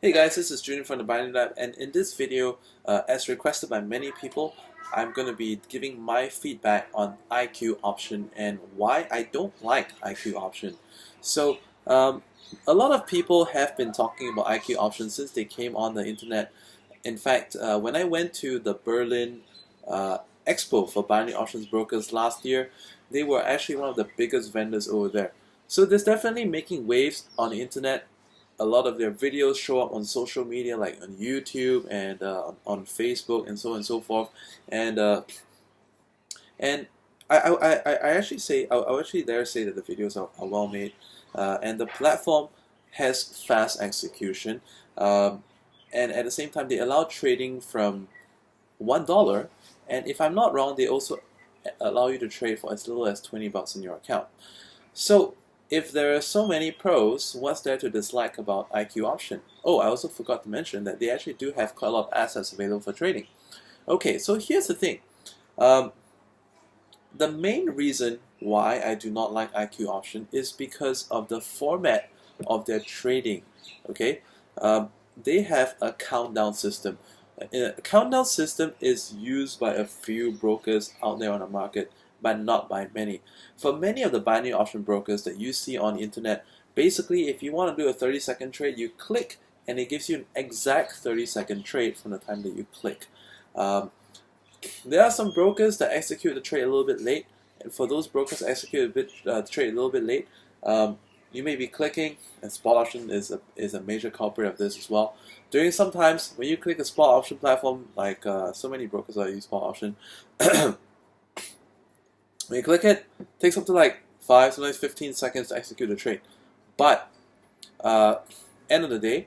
Hey guys, this is Junior from the Binary Lab, and in this video, as requested by many people, I'm going to be giving my feedback on IQ option and why I don't like IQ option. So, a lot of people have been talking about IQ option since they came on the internet. In fact, when I went to the Berlin uh, Expo for binary options brokers last year, they were actually one of the biggest vendors over there. So, there's definitely making waves on the internet. A lot of their videos show up on social media like on YouTube and on Facebook and so on and so forth. And and I actually say I actually dare say that the videos are well made, and the platform has fast execution, and at the same time they allow trading from $1, and if I'm not wrong, they also allow you to trade for as little as $20 in your account. So, if there are so many pros, what's there to dislike about IQ option? Oh, I also forgot to mention that they actually do have quite a lot of assets available for trading. Okay, so here's the thing. Um, the main reason why I do not like IQ option is because of the format of their trading. Okay, they have a countdown system. A countdown system is used by a few brokers out there on the market, but not by many. For many of the binary option brokers that you see on the internet, basically, if you want to do a 30-second trade, you click and it gives you an exact 30-second trade from the time that you click. Um, there are some brokers that execute the trade a little bit late, and for those brokers that execute the trade a little bit late, you may be clicking, and spot option is a major culprit of this as well. During sometimes when you click a spot option platform, like so many brokers that use spot option, when you click it, it takes up to like 5, sometimes 15 seconds to execute the trade. But uh, end of the day,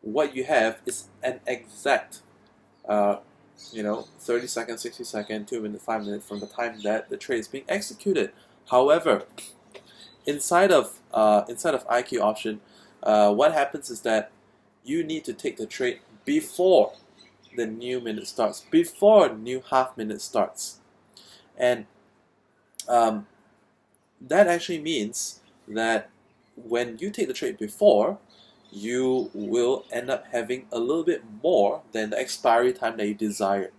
what you have is an exact uh, 30 seconds, 60 seconds, 2 minutes, 5 minutes from the time that the trade is being executed. However, inside of IQ option, what happens is that you need to take the trade before the new minute starts, before new half minute starts, and um, that actually means that when you take the trade before, you will end up having a little bit more than the expiry time that you desire.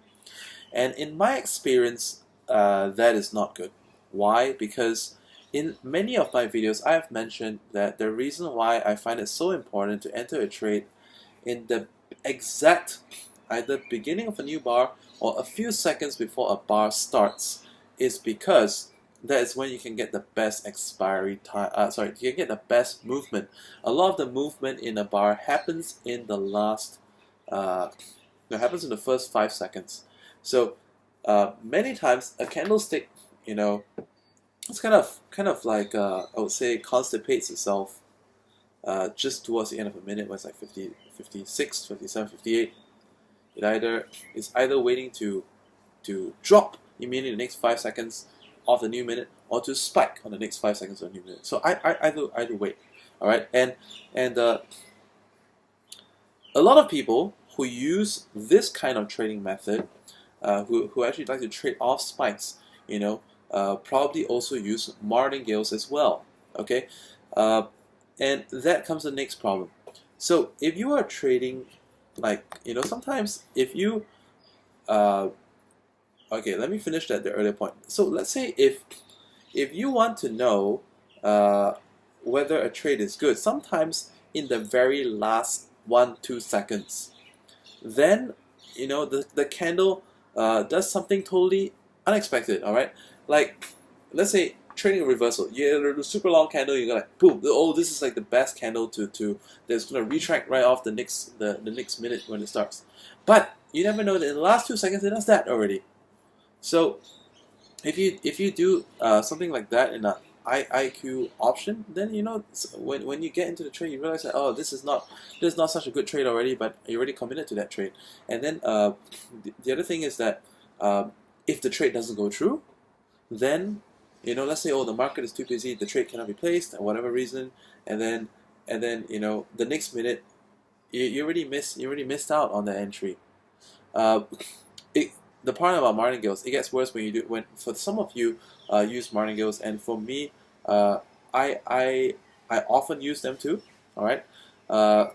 And in my experience, that is not good. Why? Because in many of my videos, I have mentioned that the reason why I find it so important to enter a trade in the exact either beginning of a new bar or a few seconds before a bar starts is because that is when you can get the best expiry time. You can get the best movement. A lot of the movement in a bar happens in the last. It happens in the first 5 seconds. So many times a candlestick, it's kind of like I would say constipates itself just towards the end of a minute when it's like 50, 56, 57, 58. It's either waiting to drop immediately in the next 5 seconds of the new minute or to spike on the next 5 seconds of the new minute. So either wait. All right, and a lot of people who use this kind of trading method, who actually like to trade off spikes, probably also use martingales as well. Okay, uh, and that comes the next problem. So if you are trading, like sometimes if you, uh, okay, let me finish that the earlier point. So let's say if you want to know uh, whether a trade is good, sometimes in the very last 1-2 seconds, then the candle does something totally unexpected. All right, like let's say trading a reversal, you get a super long candle, you go like boom, oh, this is like the best candle to that's gonna retract right off the next minute when it starts. But you never know that in the last 2 seconds it does that already. So if you do something like that in a IQ option, then when you get into the trade, you realize that, oh, this is not such a good trade already, but you already committed to that trade. And then the other thing is that if the trade doesn't go through, then let's say, oh, the market is too busy, the trade cannot be placed for whatever reason, and then the next minute you already missed out on the entry. Uh, it, the part about martingales, it gets worse when for some of you use martingales, and for me, uh, I often use them too. All right, uh,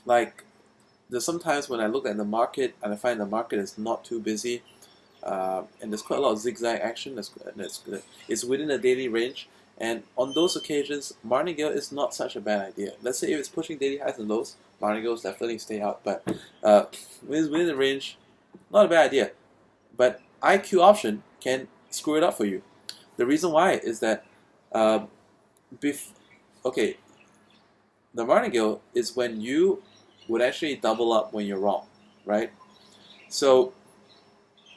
like there's sometimes when I look at the market and I find the market is not too busy, and there's quite a lot of zigzag action. It's within the daily range, and on those occasions, martingale is not such a bad idea. Let's say if it's pushing daily highs and lows, martingales definitely stay out. But when it's within the range, not a bad idea. But IQ option can screw it up for you. The reason why is that, uh, okay, the martingale is when you would actually double up when you're wrong, right? So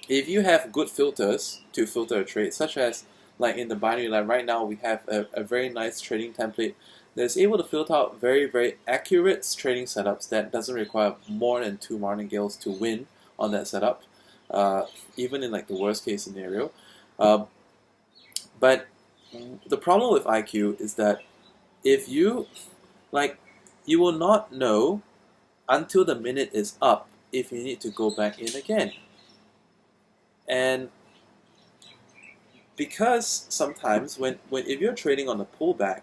if you have good filters to filter a trade, such as like in the binary lab right now, we have a very nice trading template that's able to filter out very, very accurate trading setups that doesn't require more than 2 martingales to win on that setup, even in like the worst case scenario. But the problem with IQ is that if you like, you will not know until the minute is up if you need to go back in again. And because sometimes when if you're trading on a pullback,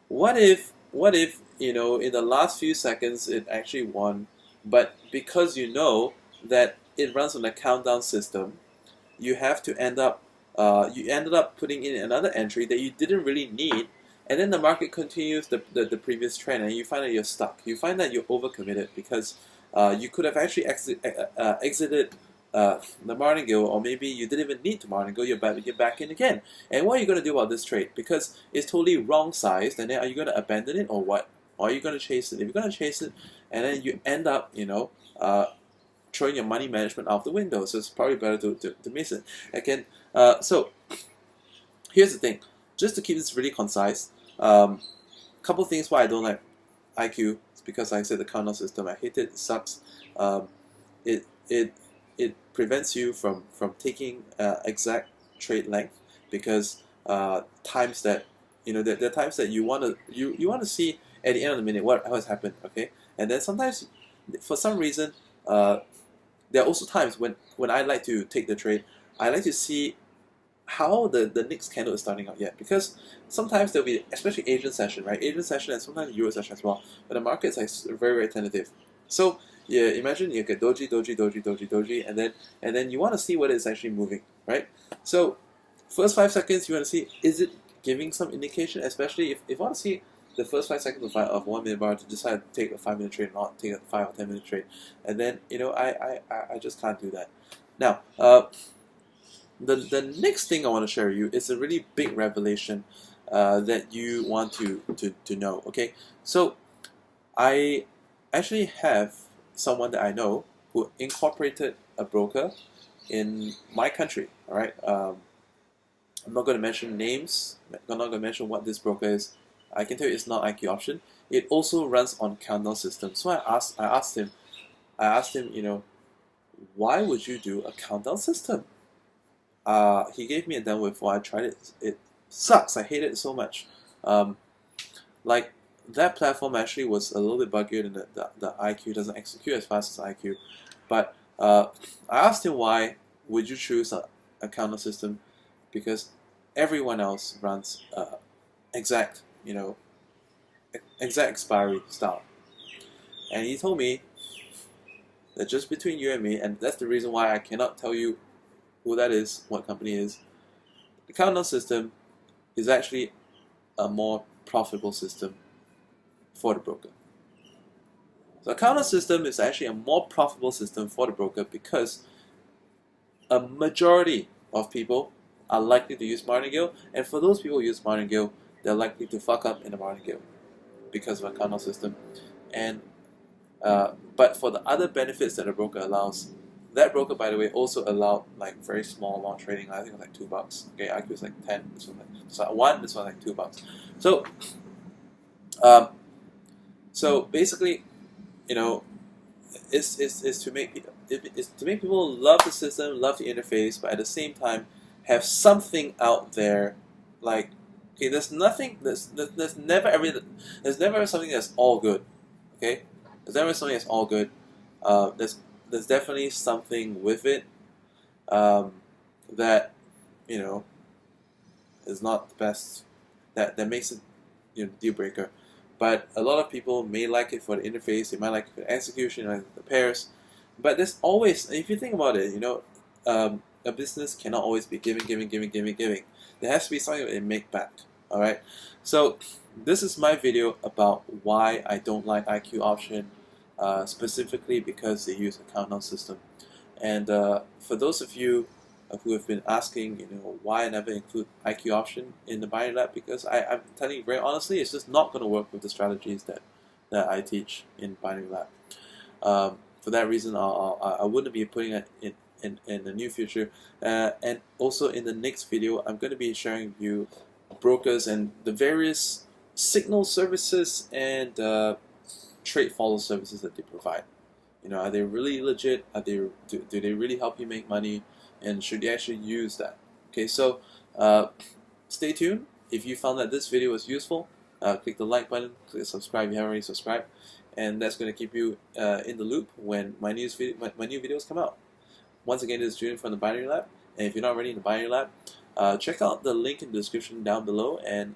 what if in the last few seconds it actually won, but because that it runs on a countdown system, you have to you ended up putting in another entry that you didn't really need, and then the market continues the previous trend, and you find that you're stuck. You find that you're overcommitted because you could have actually exited the martingale, or maybe you didn't even need to martingale. You're back in again. And what are you going to do about this trade? Because it's totally wrong sized, and then are you going to abandon it or what? Or are you going to chase it? If you're going to chase it, and then you end up, throwing your money management out the window. So it's probably better to miss it. Again, so here's the thing. Just to keep this really concise, couple things why I don't like IQ. It's because, like I said, the countdown system. I hate it. It sucks. It it prevents you from taking exact trade length, because times that there are times that you want to see at the end of the minute what has happened. Okay, and then sometimes for some reason there are also times when I like to take the trade. I like to see how the next candle is starting out yet, because sometimes there'll be, especially Asian session, right? Asian session and sometimes Euro session as well, but the market's like very, very tentative. So yeah, imagine you get doji, doji, doji, doji, doji, and then you want to see whether it's actually moving, right? So first 5 seconds you want to see, is it giving some indication, especially if you want to see the first 5 seconds of 1 minute bar to decide to take a 5 minute trade, not take a 5 or 10 minute trade, and then I just can't do that. Now the next thing I want to share with you is a really big revelation that you want to know. Okay, so I actually have someone that I know who incorporated a broker in my country. All right, I'm not going to mention names. I'm not going to mention what this broker is. I can tell you it's not IQ option. It also runs on countdown system. So I asked him, why would you do a countdown system? He gave me a demo before I tried it. It sucks. I hate it so much. Like that platform actually was a little bit buggier than the IQ. Doesn't execute as fast as IQ. But I asked him, why would you choose a counter system? Because everyone else runs exact expiry style, and he told me that just between you and me, and that's the reason why I cannot tell you who that is, what company is. The countdown system is actually a more profitable system for the broker. So a countdown system is actually a more profitable system for the broker because a majority of people are likely to use martingale, and for those people who use martingale, they're likely to fuck up in the martingale because of a countdown system. And but for the other benefits that a broker allows, that broker, by the way, also allowed like very small amount trading. I think it was like $2. Okay, IQ is like 10. This one like one. This one like $2. So, so basically, it's to make people love the system, love the interface, but at the same time have something out there. Like, okay, there's nothing. There's never something that's all good. Okay, there's never something that's all good. There's definitely something with it that is not the best, that makes it deal breaker. but a lot of people may like it for the interface, they might like it for the execution, like the pairs. But there's always, if you think about it, a business cannot always be giving. There has to be something that they make back. All right. So this is my video about why I don't like IQ option, specifically because they use a countdown system. And for those of you who have been asking, why I never include IQ option in the binary lab, because I'm telling you very honestly, it's just not going to work with the strategies that I teach in binary lab. For that reason, I wouldn't be putting it in the near future. And also in the next video, I'm going to be sharing with you brokers and the various signal services and trade follow services that they provide. Are they really legit? Do they really help you make money? And should you actually use that? Okay, so stay tuned. If you found that this video was useful, click the like button, click subscribe if you haven't already subscribed, and that's going to keep you in the loop when my new videos come out. Once again, this is Julian from the Binary Lab, and if you're not already in the Binary Lab, check out the link in the description down below, and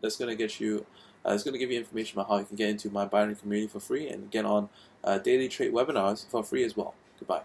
that's going to get you. It's going to give you information about how you can get into my binary community for free and get on daily trade webinars for free as well. Goodbye.